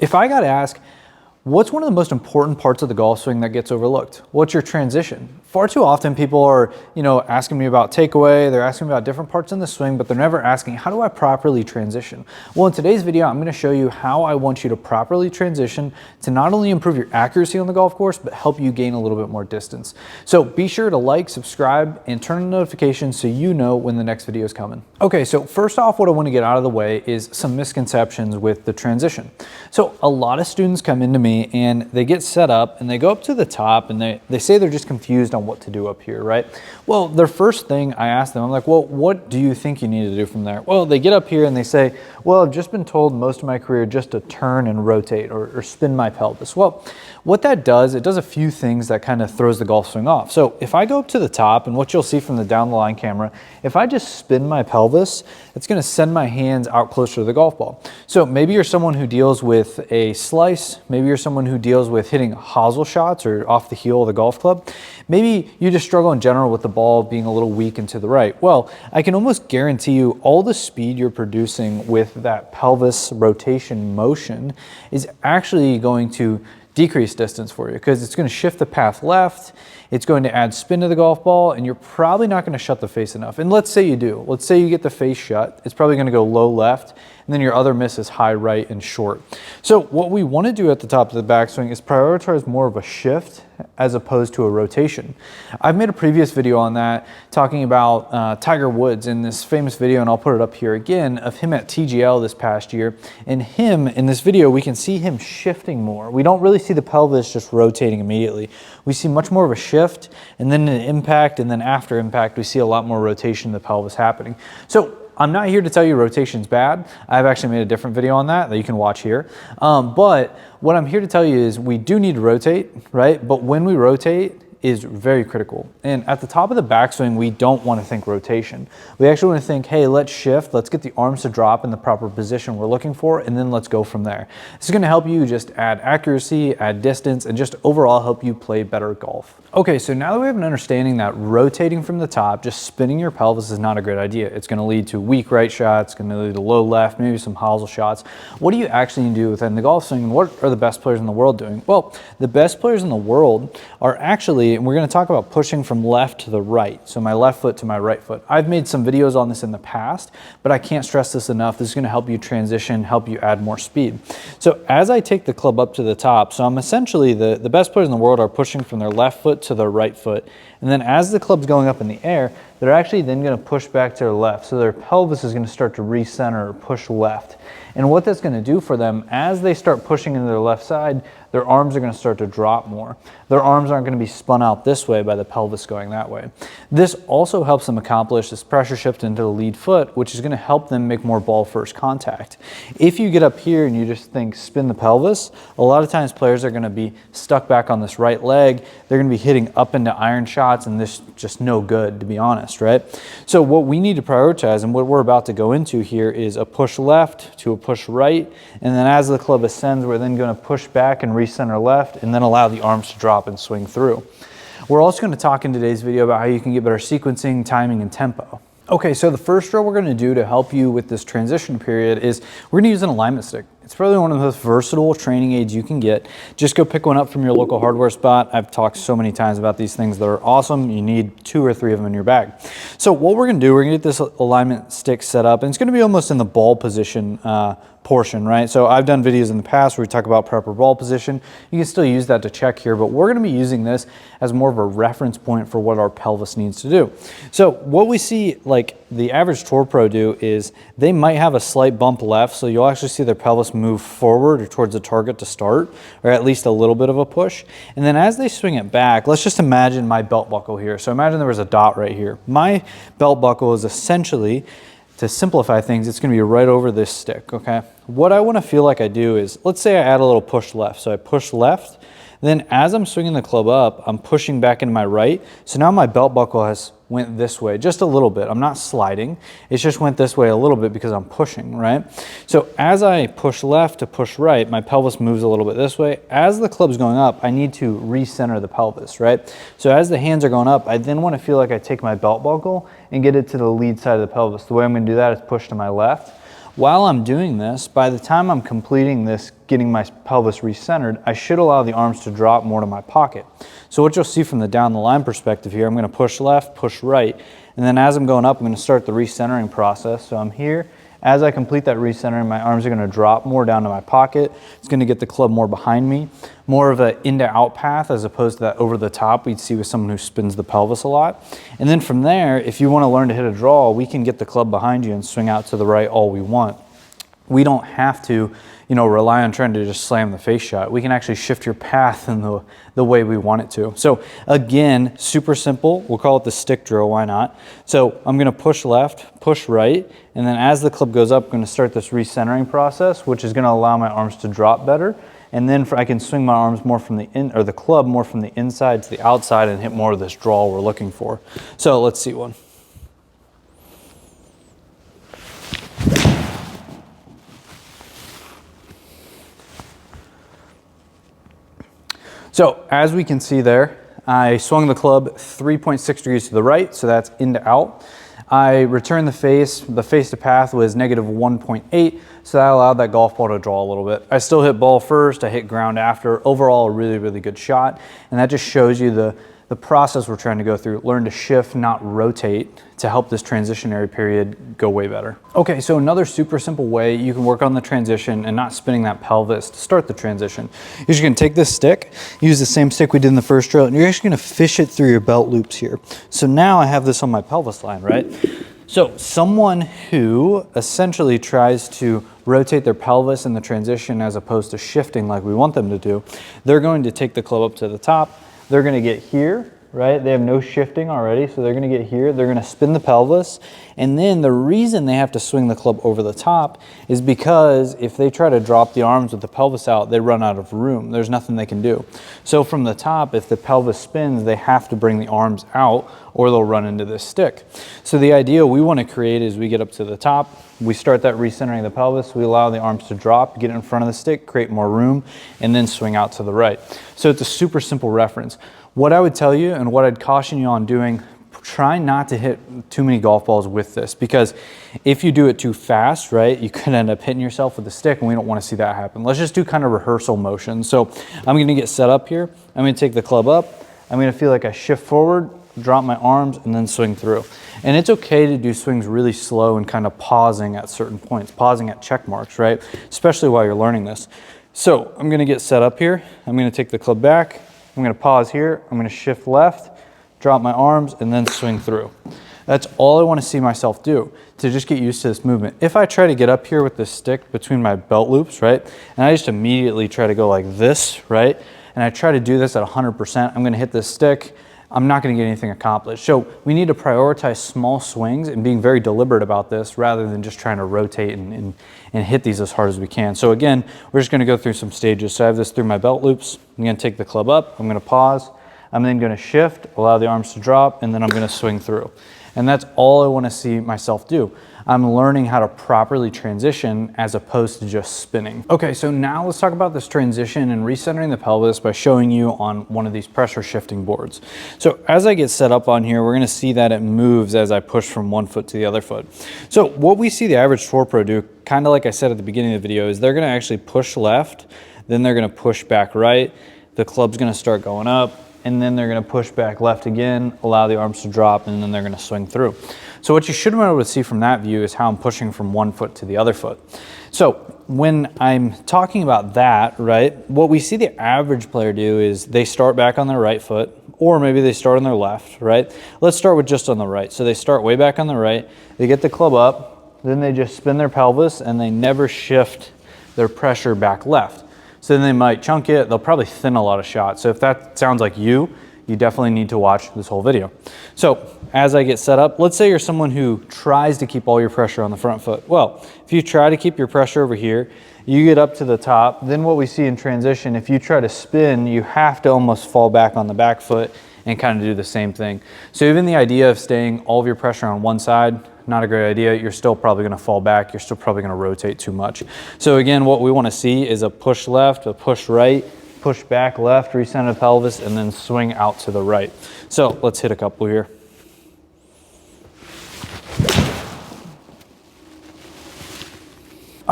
If I got to ask, what's one of the most important parts of the golf swing that gets overlooked? What's your transition? Far too often people are, asking me about takeaway, they're asking me about different parts in the swing, but they're never asking, how do I properly transition? Well, in today's video, I'm gonna show you how I want you to properly transition to not only improve your accuracy on the golf course, but help you gain a little bit more distance. So be sure to like, subscribe, and turn on notifications so you know when the next video is coming. Okay, so first off, what I wanna get out of the way is some misconceptions with the transition. So a lot of students come into me and they get set up and they go up to the top and they say they're just confused on what to do up here, right? Well, their first thing I ask them, I'm like, well, what do you think you need to do from there? Well, they get up here and they say, well, I've just been told most of my career just to turn and rotate or spin my pelvis. Well, what that does, it does a few things that kind of throws the golf swing off. So if I go up to the top, and what you'll see from the down the line camera, if I just spin my pelvis, it's gonna send my hands out closer to the golf ball. So maybe you're someone who deals with a slice, maybe you're someone who deals with hitting hosel shots or off the heel of the golf club. Maybe you just struggle in general with the ball being a little weak and to the right. Well, I can almost guarantee you all the speed you're producing with that pelvis rotation motion is actually going to decrease distance for you because it's going to shift the path left, it's going to add spin to the golf ball, and you're probably not going to shut the face enough. And let's say you do. Let's say you get the face shut. It's probably going to go low left, and then your other miss is high right and short. So what we want to do at the top of the backswing is prioritize more of a shift as opposed to a rotation. I've made a previous video on that talking about Tiger Woods in this famous video, and I'll put it up here again, of him at TGL this past year. And him, in this video, we can see him shifting more. We don't really see the pelvis just rotating immediately. We see much more of a shift, and then an impact, and then after impact, we see a lot more rotation of the pelvis happening. So I'm not here to tell you rotation's bad. I've actually made a different video on that you can watch here. But what I'm here to tell you is we do need to rotate, right? But when we rotate is very critical. And at the top of the backswing, we don't want to think rotation. We actually want to think, hey, let's shift, let's get the arms to drop in the proper position we're looking for, and then let's go from there. This is going to help you just add accuracy, add distance, and just overall help you play better golf. Okay, so now that we have an understanding that rotating from the top, just spinning your pelvis is not a great idea. It's going to lead to weak right shots, it's going to lead to low left, maybe some hosel shots. What do you actually need to do within the golf swing, and what are the best players in the world doing? Well, the best players in the world are actually, and we're going to talk about pushing from left to the right, so my left foot to my right foot. I've made some videos on this in the past, but I can't stress this enough. This is going to help you transition, help you add more speed. So as I take the club up to the top, so I'm essentially, the best players in the world are pushing from their left foot to their right foot. And then as the club's going up in the air, they're actually then going to push back to their left. So their pelvis is going to start to recenter or push left. And what that's going to do for them, as they start pushing into their left side, their arms are going to start to drop more. Their arms aren't going to be spun out this way by the pelvis going that way. This also helps them accomplish this pressure shift into the lead foot, which is going to help them make more ball first contact. If you get up here and you just think spin the pelvis, a lot of times players are going to be stuck back on this right leg. They're going to be hitting up into iron shots, and this just no good, to be honest, right? So what we need to prioritize, and what we're about to go into here, is a push left to a push right, and then as the club ascends, we're then going to push back and recenter left, and then allow the arms to drop and swing through. We're also going to talk in today's video about how you can get better sequencing, timing, and tempo. Okay, so the first drill we're going to do to help you with this transition period is we're going to use an alignment stick. It's probably one of the most versatile training aids you can get. Just go pick one up from your local hardware spot. I've talked so many times about these things that are awesome. You need 2 or 3 of them in your bag. So what we're going to do, we're going to get this alignment stick set up, and it's going to be almost in the ball position portion, right? So I've done videos in the past where we talk about proper ball position. You can still use that to check here, but we're going to be using this as more of a reference point for what our pelvis needs to do. So what we see, like the average tour pro do, is they might have a slight bump left, so you'll actually see their pelvis move forward or towards the target to start, or at least a little bit of a push. And then as they swing it back, let's just imagine my belt buckle here. So imagine there was a dot right here. My belt buckle is essentially, to simplify things, it's going to be right over this stick, okay? What I want to feel like I do is, let's say I add a little push left. So I push left, then as I'm swinging the club up, I'm pushing back into my right. So now my belt buckle has went this way just a little bit. I'm not sliding. It just went this way a little bit because I'm pushing, right? So as I push left to push right, my pelvis moves a little bit this way. As the club's going up, I need to recenter the pelvis, right? So as the hands are going up, I then want to feel like I take my belt buckle and get it to the lead side of the pelvis. The way I'm going to do that is push to my left. While I'm doing this, by the time I'm completing this, getting my pelvis recentered, I should allow the arms to drop more to my pocket. So what you'll see from the down the line perspective here, I'm going to push left, push right, and then as I'm going up, I'm going to start the recentering process. So I'm here. As I complete that recentering, my arms are going to drop more down to my pocket. It's going to get the club more behind me, more of an in to out path as opposed to that over the top we'd see with someone who spins the pelvis a lot. And then from there, if you want to learn to hit a draw, we can get the club behind you and swing out to the right all we want. We don't have to, rely on trying to just slam the face shot. We can actually shift your path in the way we want it to. So again, super simple. We'll call it the stick drill, why not? So I'm gonna push left, push right, and then as the club goes up, I'm gonna start this recentering process, which is gonna allow my arms to drop better. And then I can swing my arms more from the club more from the inside to the outside and hit more of this draw we're looking for. So let's see one. So as we can see there, I swung the club 3.6 degrees to the right, so that's in to out. I returned the face to path was -1.8, so that allowed that golf ball to draw a little bit. I still hit ball first, I hit ground after. Overall, a really, really good shot, and that just shows you the process we're trying to go through. Learn to shift, not rotate, to help this transitionary period go way better. Okay, so another super simple way you can work on the transition and not spinning that pelvis to start the transition. You're just gonna take this stick, use the same stick we did in the first drill, and you're actually gonna fish it through your belt loops here. So now I have this on my pelvis line, right? So someone who essentially tries to rotate their pelvis in the transition as opposed to shifting like we want them to do, they're going to take the club up to the top. They're going to get here, right? They have no shifting already, so they're going to get here. They're going to spin the pelvis, and then the reason they have to swing the club over the top is because if they try to drop the arms with the pelvis out, they run out of room. There's nothing they can do. So from the top, if the pelvis spins, they have to bring the arms out or they'll run into this stick. So the idea we want to create is we get up to the top, we start that recentering of the pelvis, we allow the arms to drop, get in front of the stick, create more room, and then swing out to the right. So it's a super simple reference. What I would tell you and what I'd caution you on doing, try not to hit too many golf balls with this, because if you do it too fast, right, you could end up hitting yourself with the stick, and we don't want to see that happen. Let's just do kind of rehearsal motion. So I'm going to get set up here. I'm going to take the club up. I'm going to feel like I shift forward, drop my arms, and then swing through. And it's okay to do swings really slow and kind of pausing at certain points, pausing at check marks, right? Especially while you're learning this. So I'm going to get set up here. I'm going to take the club back. I'm going to pause here. I'm going to shift left, drop my arms, and then swing through. That's all I want to see myself do to just get used to this movement. If I try to get up here with this stick between my belt loops, right, and I just immediately try to go like this, right, and I try to do this at 100%, I'm going to hit this stick. I'm not going to get anything accomplished. So we need to prioritize small swings and being very deliberate about this rather than just trying to rotate and hit these as hard as we can. So again, we're just going to go through some stages. So I have this through my belt loops. I'm going to take the club up. I'm going to pause. I'm then going to shift, allow the arms to drop, and then I'm going to swing through. And that's all I want to see myself do. I'm learning how to properly transition as opposed to just spinning. Okay, so now let's talk about this transition and recentering the pelvis by showing you on one of these pressure shifting boards. So as I get set up on here, we're gonna see that it moves as I push from one foot to the other foot. So what we see the average tour pro do, kind of like I said at the beginning of the video, is they're gonna actually push left, then they're gonna push back right, the club's gonna start going up, and then they're gonna push back left again, allow the arms to drop, and then they're gonna swing through. So what you should be able to see from that view is how I'm pushing from one foot to the other foot. So when I'm talking about that, right, what we see the average player do is they start back on their right foot, or maybe they start on their left, right? Let's start with just on the right. So they start way back on the right, they get the club up, then they just spin their pelvis, and they never shift their pressure back left. So then they might chunk it, they'll probably thin a lot of shots. So if that sounds like you definitely need to watch this whole video. So as I get set up, let's say you're someone who tries to keep all your pressure on the front foot. Well, if you try to keep your pressure over here, you get up to the top, then what we see in transition, if you try to spin, you have to almost fall back on the back foot and kind of do the same thing. So even the idea of staying all of your pressure on one side, not a great idea. You're still probably gonna fall back. You're still probably gonna rotate too much. So again, what we wanna see is a push left, a push right, push back left, recenter the pelvis, and then swing out to the right. So let's hit a couple here.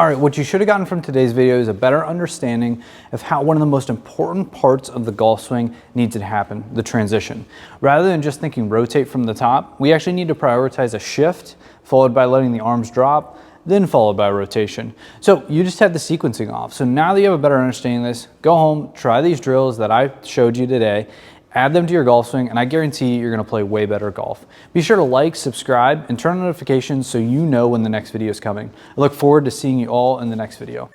All right, what you should have gotten from today's video is a better understanding of how one of the most important parts of the golf swing needs to happen, the transition. Rather than just thinking rotate from the top, we actually need to prioritize a shift, followed by letting the arms drop, then followed by rotation. So you just have the sequencing off. So now that you have a better understanding of this, go home, try these drills that I showed you today, add them to your golf swing, and I guarantee you're gonna play way better golf. Be sure to like, subscribe, and turn on notifications so you know when the next video is coming. I look forward to seeing you all in the next video.